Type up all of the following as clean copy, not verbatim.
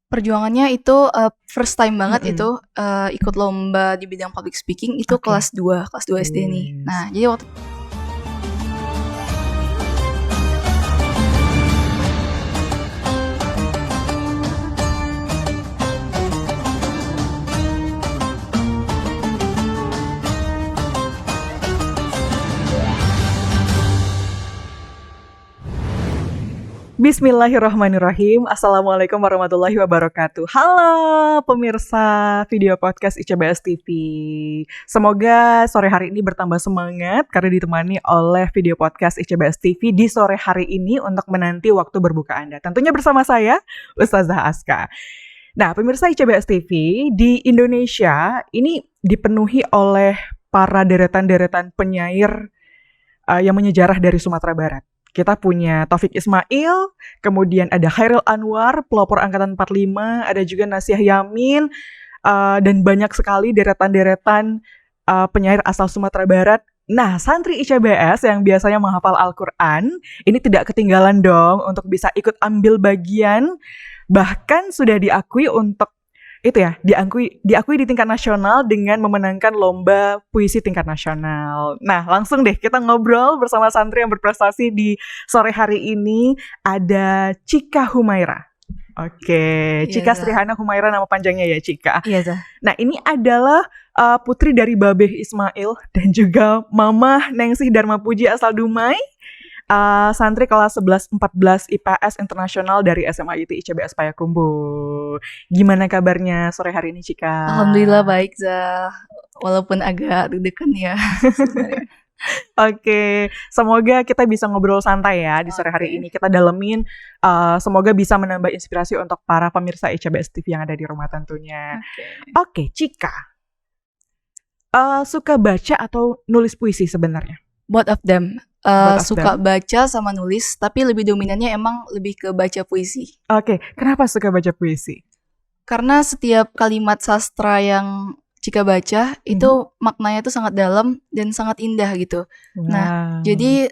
Perjuangannya itu, first time banget Mhm. itu, ikut lomba di bidang public speaking itu Oke. kelas 2 SD nih. Wes. Nah, jadi waktu Bismillahirrahmanirrahim. Assalamualaikum warahmatullahi wabarakatuh. Halo pemirsa video podcast ICBS TV. Semoga sore hari ini bertambah semangat karena ditemani oleh video podcast ICBS TV di sore hari ini untuk menanti waktu berbuka Anda. Tentunya bersama saya, Ustazah Aska. Nah, pemirsa ICBS TV, di Indonesia ini dipenuhi oleh para deretan-deretan penyair yang menyejarah dari Sumatera Barat. Kita punya Taufik Ismail, kemudian ada Khairil Anwar, pelopor angkatan 45, ada juga Nasiah Yamin, dan banyak sekali deretan-deretan penyair asal Sumatera Barat. Nah, santri ICBS yang biasanya menghafal Al-Quran, ini tidak ketinggalan dong untuk bisa ikut ambil bagian, bahkan sudah diakui untuk itu ya, diakui di tingkat nasional dengan memenangkan lomba puisi tingkat nasional. Nah, langsung deh kita ngobrol bersama santri yang berprestasi di sore hari ini. Ada Cika Humaira. Oke, iya, Cika Zah. Srihana Humaira nama panjangnya ya, Cika. Iya, Zah. Nah, ini adalah putri dari Babeh Ismail dan juga Mamah Nengsih Dharma Puji asal Dumai. Santri kelas 11-14 IPS Internasional dari SMA IT ICBS Payakumbuh. Gimana kabarnya sore hari ini, Cika? Alhamdulillah baik, Zah. Walaupun agak deg-degan ya sebenarnya. Oke, semoga kita bisa ngobrol santai ya di sore hari ini. Kita dalemin, semoga bisa menambah inspirasi untuk para pemirsa ICBS TV yang ada di rumah tentunya. Oke, Cika. Suka baca atau nulis puisi sebenarnya? Both of them. Both of Suka them. baca sama nulis, tapi lebih dominannya emang lebih ke baca puisi. Oke, kenapa suka baca puisi? Karena setiap kalimat sastra yang Cika baca itu maknanya tuh sangat dalam dan sangat indah gitu. Nah, jadi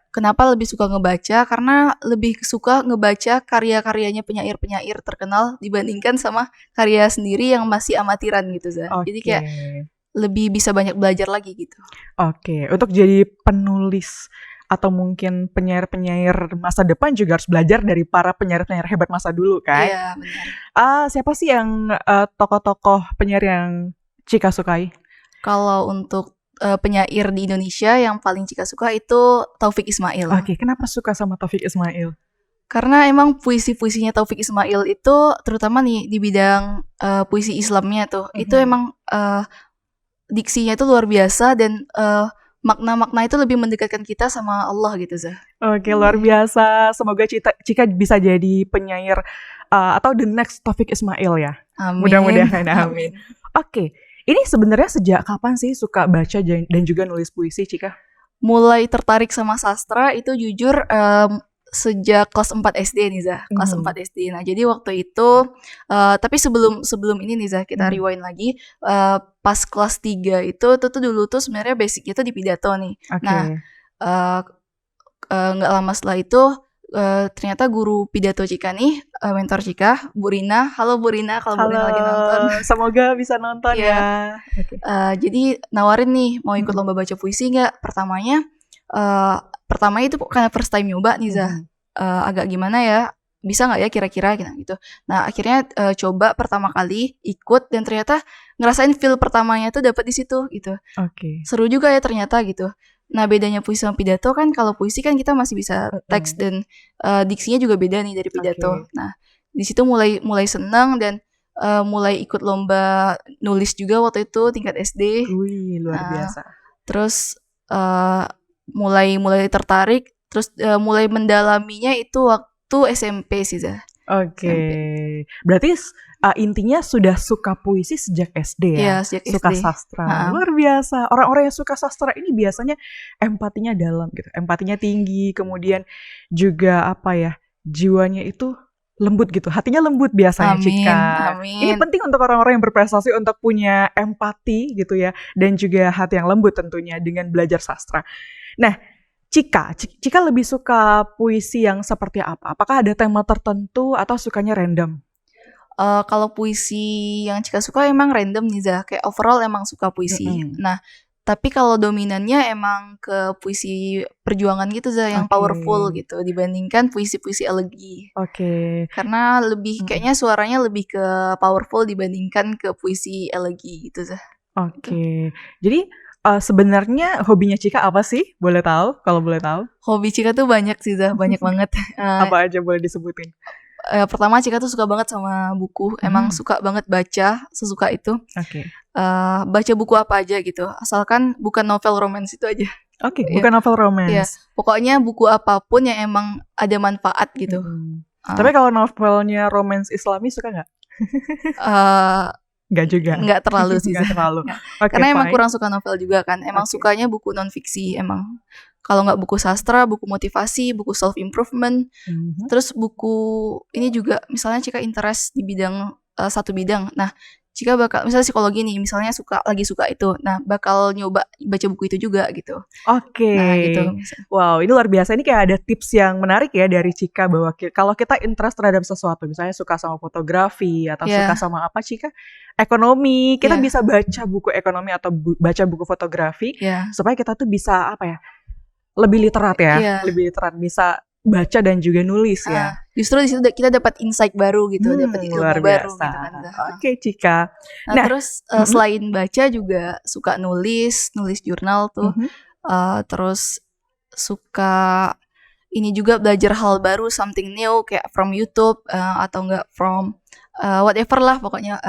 kenapa lebih suka ngebaca? Karena lebih suka ngebaca karya-karyanya penyair-penyair terkenal dibandingkan sama karya sendiri yang masih amatiran gitu, Zah. Jadi kayak lebih bisa banyak belajar lagi gitu. Oke, untuk jadi penulis atau mungkin penyair-penyair masa depan juga harus belajar dari para penyair-penyair hebat masa dulu kan? Iya, benar. Siapa sih yang tokoh-tokoh penyair yang Cika sukai? Kalau untuk penyair di Indonesia yang paling Cika suka itu Taufik Ismail. Oke, kenapa suka sama Taufik Ismail? Karena emang puisi-puisinya Taufik Ismail itu terutama nih di bidang puisi Islamnya tuh, itu emang diksinya itu luar biasa dan makna-makna itu lebih mendekatkan kita sama Allah gitu, Zah. Oke, luar biasa. Semoga Cika bisa jadi penyair atau the next Taufik Ismail ya. Amin. Mudah-mudahan, amin. Oke, ini sebenarnya sejak kapan sih suka baca dan juga nulis puisi, Cika? Mulai tertarik sama sastra itu jujur sejak kelas 4 SD nih, Zah. Kelas 4 SD. Nah, jadi waktu itu tapi sebelum ini nih, Zah, kita rewind lagi. Pas kelas 3 itu tuh dulu tuh sebenarnya basicnya tuh di pidato nih. Nah, nggak lama setelah itu ternyata guru pidato Cika nih, mentor Cika, Bu Rina. Halo Bu Rina, kalau Bu Rina lagi nonton. Semoga bisa nonton ya. Jadi nawarin nih, mau ikut lomba baca puisi nggak? Pertamanya itu karena first time nyoba nih, Zah. Agak gimana ya, bisa nggak ya kira-kira gitu. Nah, akhirnya coba pertama kali ikut dan ternyata ngerasain feel pertamanya tuh dapet di situ gitu. Seru juga ya ternyata gitu. Nah, bedanya puisi sama pidato kan, kalau puisi kan kita masih bisa teks dan diksinya juga beda nih dari pidato. Nah, di situ mulai senang dan mulai ikut lomba nulis juga waktu itu tingkat SD. Wih, luar biasa. Terus mulai tertarik, terus mulai mendalaminya itu waktu SMP sih, Zah. Oke. Berarti intinya sudah suka puisi sejak SD ya? Iya, sejak suka SD. Sastra. Luar biasa. Orang-orang yang suka sastra ini biasanya empatinya dalam gitu. Empatinya tinggi, kemudian juga jiwanya itu lembut gitu. Hatinya lembut biasanya, Cika. Amin. Ini penting untuk orang-orang yang berprestasi untuk punya empati gitu ya, dan juga hati yang lembut tentunya dengan belajar sastra. Nah, Cika lebih suka puisi yang seperti apa? Apakah ada tema tertentu atau sukanya random? Kalau puisi yang Cika suka emang random nih Zah, kayak overall emang suka puisi. Nah, tapi kalau dominannya emang ke puisi perjuangan gitu Zah, yang powerful gitu dibandingkan puisi-puisi elegi. Karena lebih kayaknya suaranya lebih ke powerful dibandingkan ke puisi elegi gitu Zah. Jadi sebenarnya hobinya Cika apa sih? Boleh tahu? Kalau boleh tahu? Hobi Cika tuh banyak sih Zah, banyak banget. Apa aja boleh disebutin? Pertama Cika tuh suka banget sama buku, emang suka banget baca, sesuka itu. Baca buku apa aja gitu, asalkan bukan novel romance itu aja. Bukan novel romance. Iya, pokoknya buku apapun yang emang ada manfaat gitu. Tapi kalau novelnya romance Islami suka nggak? Nggak juga. Nggak terlalu sih. Nggak terlalu. Karena emang kurang suka novel juga kan. Emang sukanya buku non fiksi emang. Kalau nggak buku sastra, buku motivasi, buku self improvement. Terus buku ini juga misalnya Cika interest di bidang satu bidang. Nah, Cika bakal misalnya psikologi nih, misalnya lagi suka itu. Nah, bakal nyoba baca buku itu juga gitu. Nah, gitu. Wow, ini luar biasa. Ini kayak ada tips yang menarik ya dari Cika bahwa kalau kita interest terhadap sesuatu, misalnya suka sama fotografi atau suka sama apa Cika? Ekonomi. Kita bisa baca buku ekonomi atau baca buku fotografi supaya kita tuh bisa apa ya? Lebih literat ya, lebih literat, bisa baca dan juga nulis ya. Justru di situ kita dapat insight baru gitu, dapat ilmu baru gitu kan. Cika. Nah, terus selain baca juga suka nulis jurnal tuh. Terus suka ini juga belajar hal baru, something new kayak from YouTube atau enggak from whatever lah pokoknya.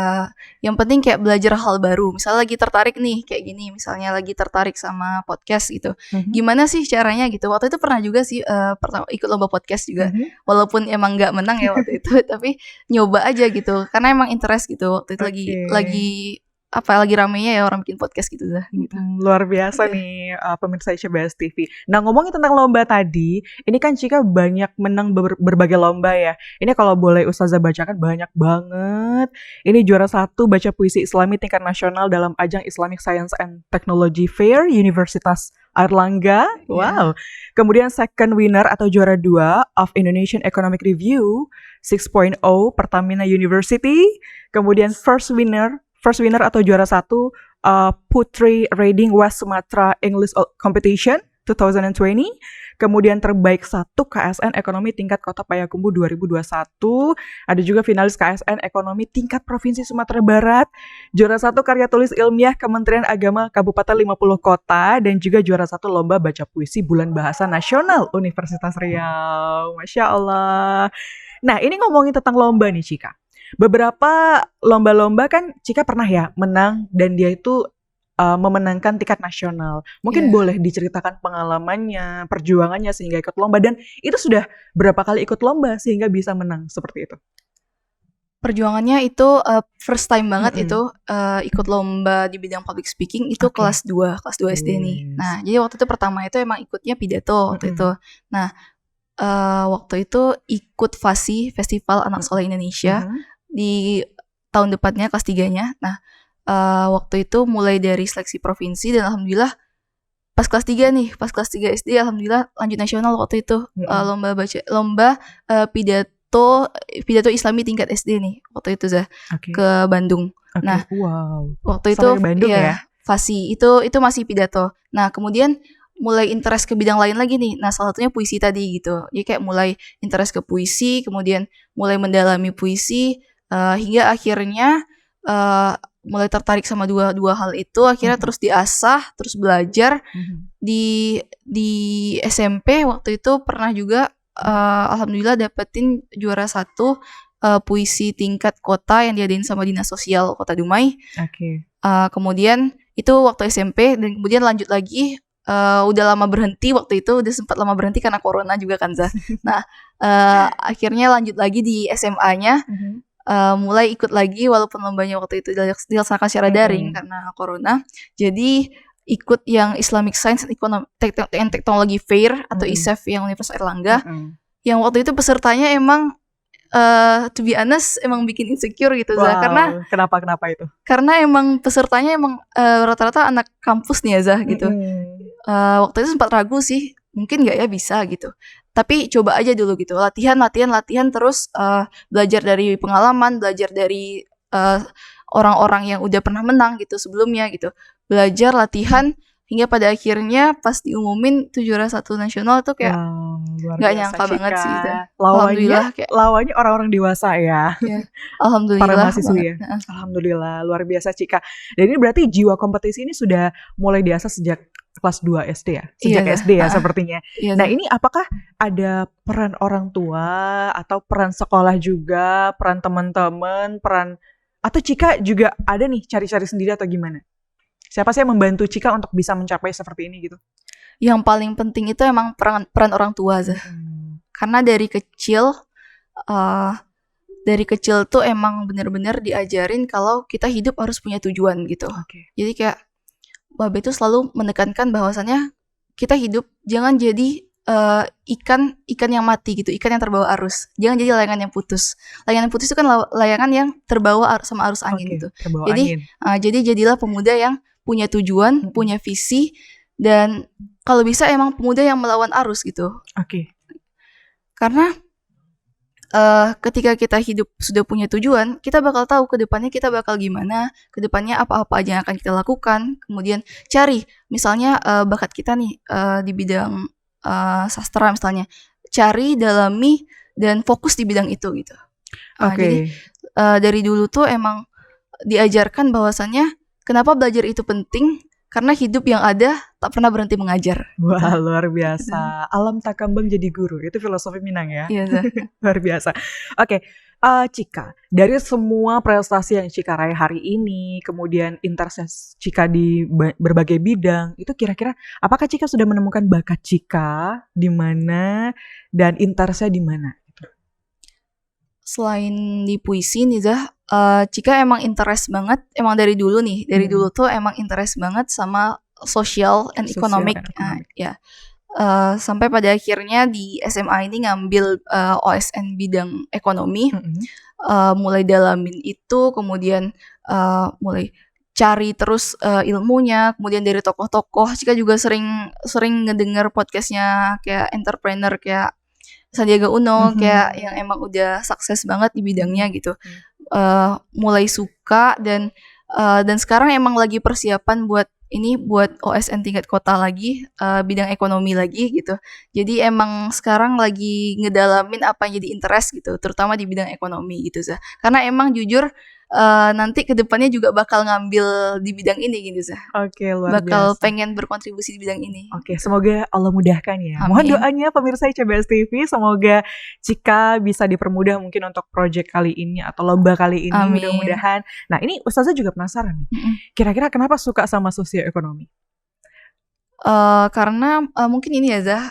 Yang penting kayak belajar hal baru. Misalnya lagi tertarik nih kayak gini, misalnya lagi tertarik sama podcast gitu. Gimana sih caranya gitu? Waktu itu pernah juga sih pertama ikut lomba podcast juga. Walaupun emang nggak menang ya waktu itu, tapi nyoba aja gitu. Karena emang interest gitu. Waktu itu lagi ramenya ya orang bikin podcast gitu Zah. Gitu. Luar biasa nih pemirsa ICBS TV. Nah, ngomongin tentang lomba tadi, ini kan Cika banyak menang berbagai lomba ya. Ini kalau boleh Ustazah bacakan banyak banget. Ini juara 1 baca puisi Islami tingkat nasional dalam ajang Islamic Science and Technology Fair Universitas Airlangga. Wow. Kemudian second winner atau juara 2 of Indonesian Economic Review 6.0 Pertamina University. Kemudian first winner atau juara 1 Putri Reading West Sumatra English Competition 2020. Kemudian terbaik 1 KSN Ekonomi tingkat Kota Payakumbuh 2021. Ada juga finalis KSN Ekonomi tingkat Provinsi Sumatera Barat. Juara 1 karya tulis ilmiah Kementerian Agama Kabupaten 50 Kota. Dan juga juara 1 Lomba Baca Puisi Bulan Bahasa Nasional Universitas Riau. Masya Allah. Nah, ini ngomongin tentang lomba nih Cika. Beberapa lomba-lomba kan Cika pernah ya menang dan dia itu memenangkan tingkat nasional. Mungkin boleh diceritakan pengalamannya, perjuangannya sehingga ikut lomba, dan itu sudah berapa kali ikut lomba sehingga bisa menang seperti itu? Perjuangannya itu first time banget itu ikut lomba di bidang public speaking itu kelas 2 SD nih. Nah, jadi waktu itu pertama itu emang ikutnya pidato waktu itu. Nah, waktu itu ikut FASI, Festival Anak Soleh Indonesia. Di tahun depannya kelas 3-nya. Nah, waktu itu mulai dari seleksi provinsi dan alhamdulillah pas kelas 3 SD alhamdulillah lanjut nasional waktu itu. Lomba pidato Islami tingkat SD nih waktu itu Zah. Ke Bandung. Nah, waktu itu Bandung ya. FASI itu masih pidato. Nah, kemudian mulai interest ke bidang lain lagi nih. Nah, salah satunya puisi tadi gitu. Jadi kayak mulai interest ke puisi, kemudian mulai mendalami puisi, hingga akhirnya mulai tertarik sama dua hal itu. Akhirnya terus diasah, terus belajar. Di SMP waktu itu pernah juga alhamdulillah dapetin juara 1 puisi tingkat kota yang diadain sama Dinas Sosial Kota Dumai. Kemudian itu waktu SMP dan kemudian lanjut lagi. Udah lama berhenti waktu itu, udah sempat lama berhenti karena corona juga kan Zah. Nah, akhirnya lanjut lagi di SMA-nya, mulai ikut lagi walaupun lombanya waktu itu dilaksanakan secara daring karena corona. Jadi ikut yang Islamic Science and Technology Fair atau ISEF yang Universitas Airlangga. Yang waktu itu pesertanya emang to be honest emang bikin insecure gitu Zah. Karena kenapa itu? Karena emang pesertanya emang rata-rata anak kampus nih ya Zah gitu. Waktu itu sempat ragu sih, mungkin nggak ya bisa gitu. Tapi coba aja dulu gitu, latihan terus, belajar dari pengalaman, belajar dari orang-orang yang udah pernah menang gitu sebelumnya gitu. Belajar, latihan, hingga pada akhirnya pas diumumin tuh juara 1 nasional tuh kayak luar nggak biasa nyangka banget Cika. sih itu. Lawannya kayak orang-orang dewasa ya. ya, Para alhamdulillah mahasiswi banget. ya. Alhamdulillah, luar biasa Cika. Dan ini berarti jiwa kompetisi ini sudah mulai diasah sejak kelas 2 SD ya? Sejak Iya, SD ya sepertinya. Iya, Nah ini apakah ada peran orang tua atau peran sekolah juga, peran teman-teman, atau Cika juga ada nih cari-cari sendiri atau gimana? Siapa sih yang membantu Cika untuk bisa mencapai seperti ini gitu? yang paling penting itu emang peran orang tua Zah. Karena dari kecil tuh emang benar-benar diajarin kalau kita hidup harus punya tujuan gitu. Jadi kayak Babe tuh selalu menekankan bahwasannya kita hidup jangan jadi ikan yang mati gitu, ikan yang terbawa arus. Jangan jadi layangan yang putus. Layangan yang putus itu kan layangan yang terbawa sama arus angin gitu. Jadi jadilah pemuda yang punya tujuan, punya visi, dan kalau bisa emang pemuda yang melawan arus gitu. Karena ketika kita hidup sudah punya tujuan, kita bakal tahu ke depannya kita bakal gimana, ke depannya apa-apa aja yang akan kita lakukan. Kemudian cari misalnya bakat kita nih di bidang sastra misalnya, cari, dalami, dan fokus di bidang itu gitu. Jadi dari dulu tuh emang diajarkan bahwasannya kenapa belajar itu penting, karena hidup yang ada tak pernah berhenti mengajar. Wah, luar biasa. Alam tak kembang jadi guru. Itu filosofi Minang ya. Iya, luar biasa. Cika, dari semua prestasi yang Cika raih hari ini, kemudian interest Cika di berbagai bidang, itu kira-kira apakah Cika sudah menemukan bakat Cika di mana dan interestnya di mana? Selain di puisi nih Zah, Cika emang interest banget, emang dari dulu tuh emang interest banget sama social and economic. Sampai pada akhirnya di SMA ini ngambil OSN bidang ekonomi, mulai dalamin itu, kemudian mulai cari terus ilmunya, kemudian dari tokoh-tokoh. Cika juga sering ngedenger podcastnya kayak entrepreneur kayak Sandiaga Uno, kayak yang emang udah sukses banget di bidangnya gitu. Mulai suka dan sekarang emang lagi persiapan buat OSN tingkat kota lagi, bidang ekonomi lagi gitu. Jadi emang sekarang lagi ngedalamin apa yang jadi interest gitu, terutama di bidang ekonomi gitu Zah. Karena emang jujur nanti kedepannya juga bakal ngambil di bidang ini gitu Zah. Luar bakal biasa. Pengen berkontribusi di bidang ini. Semoga Allah mudahkan ya. Amin. Mohon doanya pemirsa ICBS TV, semoga Cika bisa dipermudah mungkin untuk project kali ini atau lomba kali ini. Amin. Mudah-mudahan. Nah ini Ustazah juga penasaran nih. Kira-kira kenapa suka sama sosioekonomi? Karena mungkin ini ya Zah,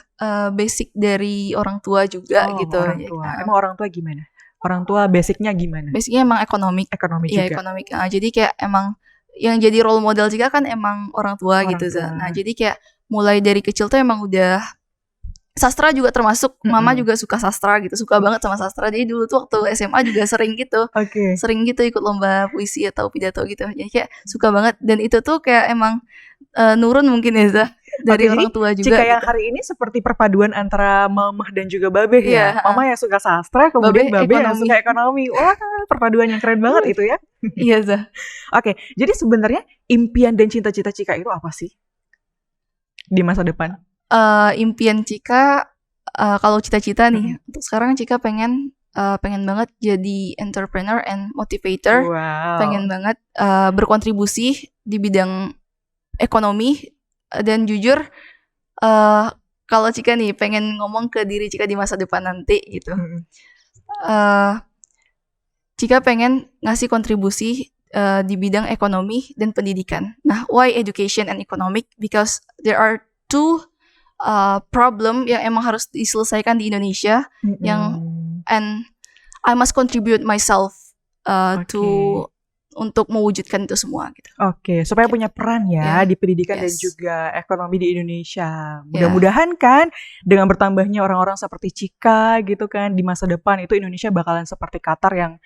basic dari orang tua juga gitu. Orang tua. Emang orang tua gimana? Orang tua basicnya gimana? Basicnya emang ekonomi juga. Ekonomi. Jadi kayak emang yang jadi role model juga kan emang orang tua gitu Zah. Nah jadi kayak mulai dari kecil tuh emang udah sastra juga termasuk. Mama juga suka sastra gitu, suka banget sama sastra. Jadi dulu tuh waktu SMA juga sering gitu, sering gitu ikut lomba puisi atau pidato gitu. Jadi kayak suka banget, dan itu tuh kayak emang nurun mungkin ya Zah dari orang tua juga. Cika yang hari ini seperti perpaduan antara mamah dan juga babeh ya. Mama yang suka sastra, kemudian babeh yang suka ekonomi. Wah, perpaduan yang keren banget itu ya. Iya Zah. Jadi sebenarnya impian dan cita-cita Cika itu apa sih di masa depan? Impian Cika, kalau cita-cita nih, untuk sekarang Cika pengen banget jadi entrepreneur and motivator. Pengen banget berkontribusi di bidang ekonomi. Dan jujur kalau Cika nih pengen ngomong ke diri Cika di masa depan nanti gitu, Cika pengen ngasih kontribusi di bidang ekonomi dan pendidikan. Nah, why education and economic? Because there are two problem yang emang harus diselesaikan di Indonesia, and I must contribute myself untuk mewujudkan itu semua gitu. Supaya punya peran ya di pendidikan dan juga ekonomi di Indonesia. Mudah-mudahan kan dengan bertambahnya orang-orang seperti Cika gitu kan, di masa depan itu Indonesia bakalan seperti Qatar yang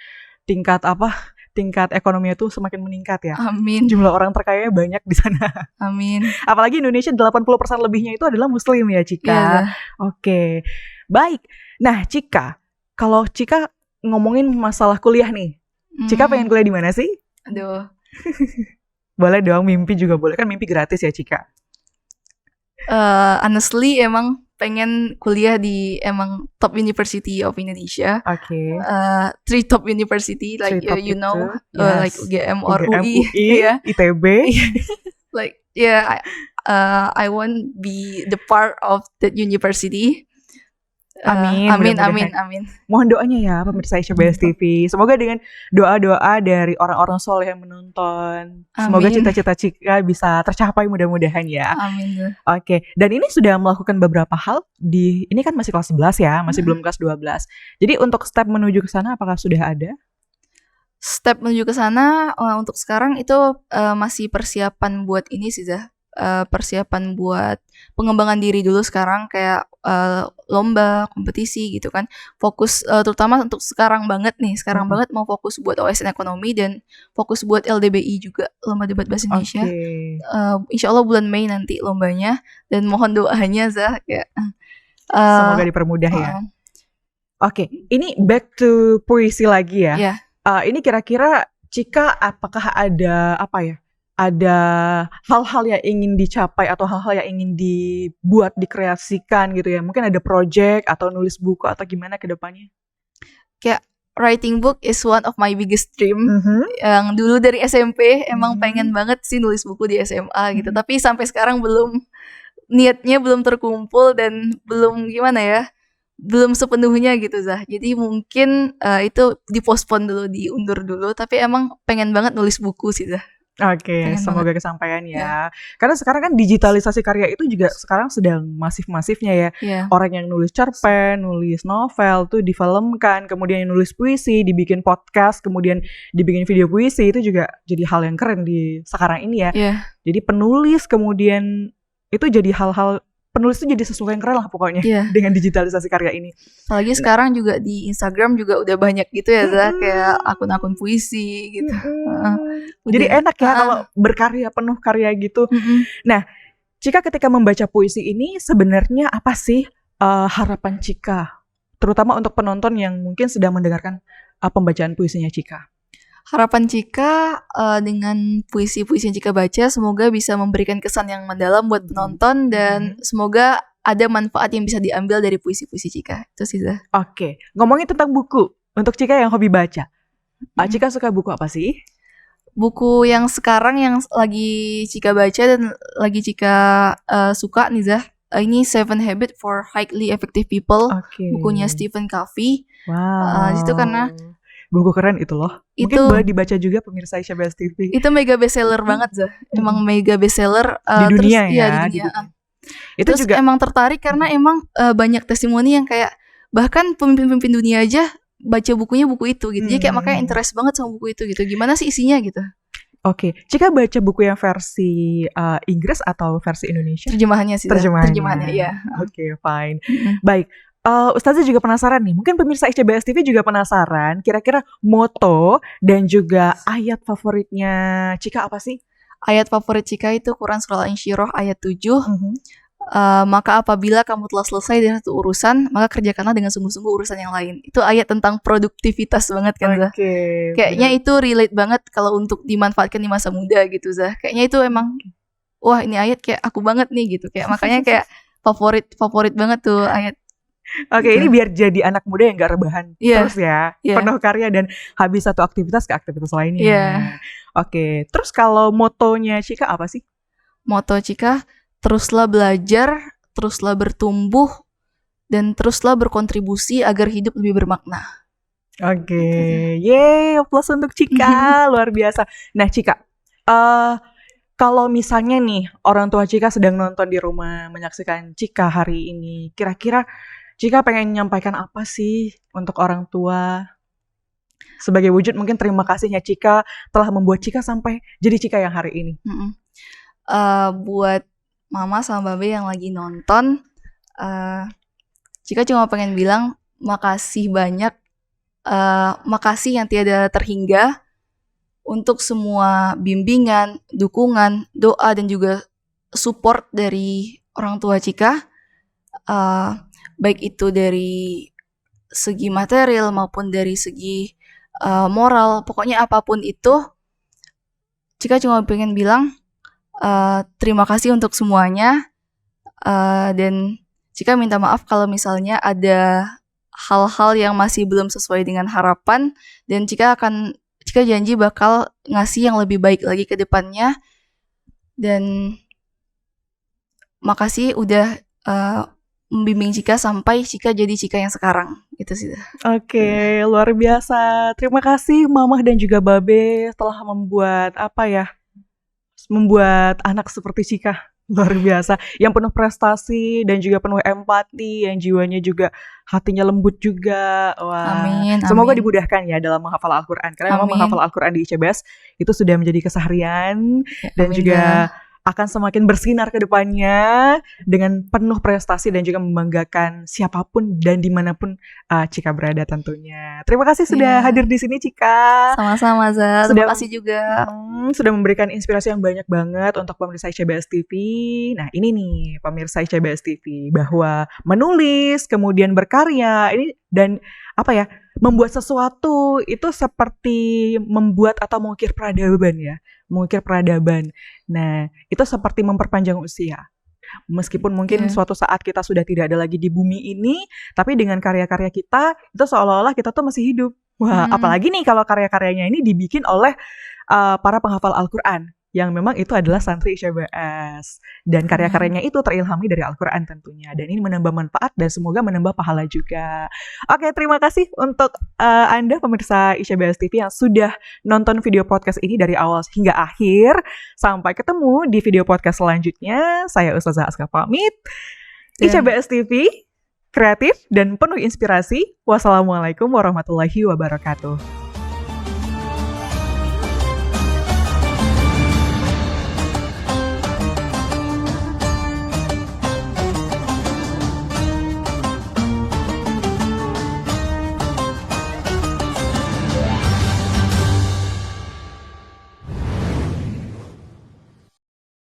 tingkat ekonominya tuh semakin meningkat ya. Amin. Jumlah orang terkaya banyak di sana. Amin. Apalagi Indonesia 80% lebihnya itu adalah muslim ya Cika. Baik. Nah, Cika, kalau Cika ngomongin masalah kuliah nih, Cika pengen kuliah di mana sih? Aduh. Boleh dong, mimpi juga boleh, kan mimpi gratis ya Cika. Honestly emang pengen kuliah di emang top university of Indonesia. Oke. 3 top university like Top you know, itu, yes. like UGM or UGM, UI, UI, ITB. like I want be the part of that university. Amin, Amin. Mohon doanya ya pemirsa ICBS TV. Semoga dengan doa-doa dari orang-orang soleh yang menonton, semoga Amin. cita-cita Cika bisa tercapai mudah-mudahan ya. Amin. Oke, dan ini sudah melakukan beberapa hal ini kan masih kelas 11 ya, masih belum kelas 12. Jadi untuk step menuju ke sana apakah sudah ada? Step menuju ke sana untuk sekarang itu masih persiapan buat ini sih Zah. Persiapan buat pengembangan diri dulu sekarang kayak lomba, kompetisi gitu kan. Fokus terutama untuk sekarang banget banget mau fokus buat OSN ekonomi dan fokus buat LDBI juga, lomba debat bahasa Indonesia. Insya Allah bulan Mei nanti lombanya dan mohon doanya Zah kayak semoga dipermudah ya. Oke, ini back to puisi lagi ya. Yeah. Ini kira-kira Cika apakah ada ada hal-hal yang ingin dicapai atau hal-hal yang ingin dibuat, dikreasikan gitu ya? Mungkin ada project atau nulis buku atau gimana ke depannya? Kayak writing book is one of my biggest dream. Yang dulu dari SMP emang pengen banget sih nulis buku di SMA gitu. Tapi sampai sekarang niatnya belum terkumpul dan belum belum sepenuhnya gitu Zah. Jadi mungkin itu dipospon dulu, diundur dulu. Tapi emang pengen banget nulis buku sih Zah. Oke, semoga kesampaian ya. Karena sekarang kan digitalisasi karya itu juga sekarang sedang masif-masifnya ya. Orang yang nulis cerpen, nulis novel tuh difilmkan, kemudian yang nulis puisi, dibikin podcast, kemudian dibikin video puisi, itu juga jadi hal yang keren di sekarang ini ya. Jadi penulis kemudian itu jadi hal-hal, penulis itu jadi sesuatu yang keren lah pokoknya dengan digitalisasi karya ini. Apalagi sekarang juga di Instagram juga udah banyak gitu ya Zah, kayak akun-akun puisi gitu. Jadi enak ya kalau berkarya, penuh karya gitu. Nah, Cika ketika membaca puisi ini sebenarnya apa sih harapan Cika? Terutama untuk penonton yang mungkin sedang mendengarkan pembacaan puisinya Cika. Harapan Cika dengan puisi-puisi yang Cika baca semoga bisa memberikan kesan yang mendalam buat penonton dan semoga ada manfaat yang bisa diambil dari puisi-puisi Cika. Itu sih Zah. Oke, ngomongin tentang buku, untuk Cika yang hobi baca, Cika suka buku apa sih? Buku yang sekarang yang lagi Cika baca dan lagi Cika suka nih Zah, ini 7 Habits for Highly Effective People, bukunya Stephen Covey. Wow. Itu karena buku keren itu loh. Mungkin boleh dibaca juga pemirsa ICBS TV. Itu mega bestseller banget Zah. Emang mega bestseller di dunia ya. Di dunia. Itu terus juga emang tertarik karena emang banyak testimoni yang kayak bahkan pemimpin-pemimpin dunia aja baca bukunya buku itu gitu. Jadi kayak makanya interest banget sama buku itu gitu. Gimana sih isinya gitu? Oke, Cika baca buku yang versi Inggris atau versi Indonesia? Terjemahannya sih. Terjemahannya ya. Oke, fine. Baik. Ustazah juga penasaran nih, mungkin pemirsa ICBS TV juga penasaran, kira-kira moto dan juga ayat favoritnya Cika apa sih? Ayat favorit Cika itu Quran Surah Al-Insyirah ayat 7. Maka apabila kamu telah selesai dari satu urusan, maka kerjakanlah dengan sungguh-sungguh urusan yang lain. Itu ayat tentang produktivitas banget kan Zah. Kayaknya itu relate banget kalau untuk dimanfaatkan di masa muda gitu Zah. Kayaknya itu emang wah ini ayat kayak aku banget nih gitu. Kayak makanya kayak favorit banget tuh ayat. Oke, ini biar jadi anak muda yang gak rebahan terus ya, penuh karya dan habis satu aktivitas ke aktivitas lainnya. Oke, terus kalau motonya Cika apa sih? Moto Cika, teruslah belajar, teruslah bertumbuh, dan teruslah berkontribusi agar hidup lebih bermakna. Oke, yeay, plus untuk Cika, luar biasa. Nah Cika, kalau misalnya nih orang tua Cika sedang nonton di rumah menyaksikan Cika hari ini, kira-kira Cika pengen menyampaikan apa sih untuk orang tua? Sebagai wujud mungkin terima kasihnya Cika telah membuat Cika sampai jadi Cika yang hari ini. Buat mama sama babe yang lagi nonton, Cika cuma pengen bilang makasih banyak, makasih yang tiada terhingga untuk semua bimbingan, dukungan, doa dan juga support dari orang tua Cika. baik itu dari segi material maupun dari segi moral, pokoknya apapun itu, Cika cuma pengen bilang terima kasih untuk semuanya, dan Cika minta maaf kalau misalnya ada hal-hal yang masih belum sesuai dengan harapan, dan Cika janji bakal ngasih yang lebih baik lagi ke depannya. Dan makasih udah membimbing Cika sampai Cika jadi Cika yang sekarang. Itu sih. Oke, luar biasa. Terima kasih Mamah dan juga Babe telah membuat anak seperti Cika. Luar biasa, yang penuh prestasi dan juga penuh empati, yang jiwanya juga hatinya lembut juga. Wah, Amin. semoga dimudahkan ya dalam menghafal Al-Quran. Karena memang menghafal Al-Quran di ICBS itu sudah menjadi keseharian dan juga akan semakin bersinar ke depannya dengan penuh prestasi dan juga membanggakan siapapun dan dimanapun Cika berada tentunya. Terima kasih sudah hadir di sini Cika. Sama-sama Za, terima kasih juga. Sudah memberikan inspirasi yang banyak banget untuk pemirsa ICBS TV. Nah ini nih pemirsa ICBS TV, bahwa menulis, kemudian berkarya, ini dan membuat sesuatu itu seperti membuat atau mengukir peradaban ya. Mengukir peradaban. Nah, itu seperti memperpanjang usia. Meskipun mungkin suatu saat kita sudah tidak ada lagi di bumi ini, tapi dengan karya-karya kita, itu seolah-olah kita tuh masih hidup. Wah, apalagi nih kalau karya-karyanya ini dibikin oleh para penghafal Al-Quran, yang memang itu adalah santri ICBS. Dan karya-karyanya itu terilhami dari Al-Quran tentunya. Dan ini menambah manfaat dan semoga menambah pahala juga. Oke, terima kasih untuk Anda pemirsa ICBS TV yang sudah nonton video podcast ini dari awal hingga akhir. Sampai ketemu di video podcast selanjutnya. Saya Ustazah Aska pamit. ICBS TV, kreatif dan penuh inspirasi. Wassalamualaikum warahmatullahi wabarakatuh.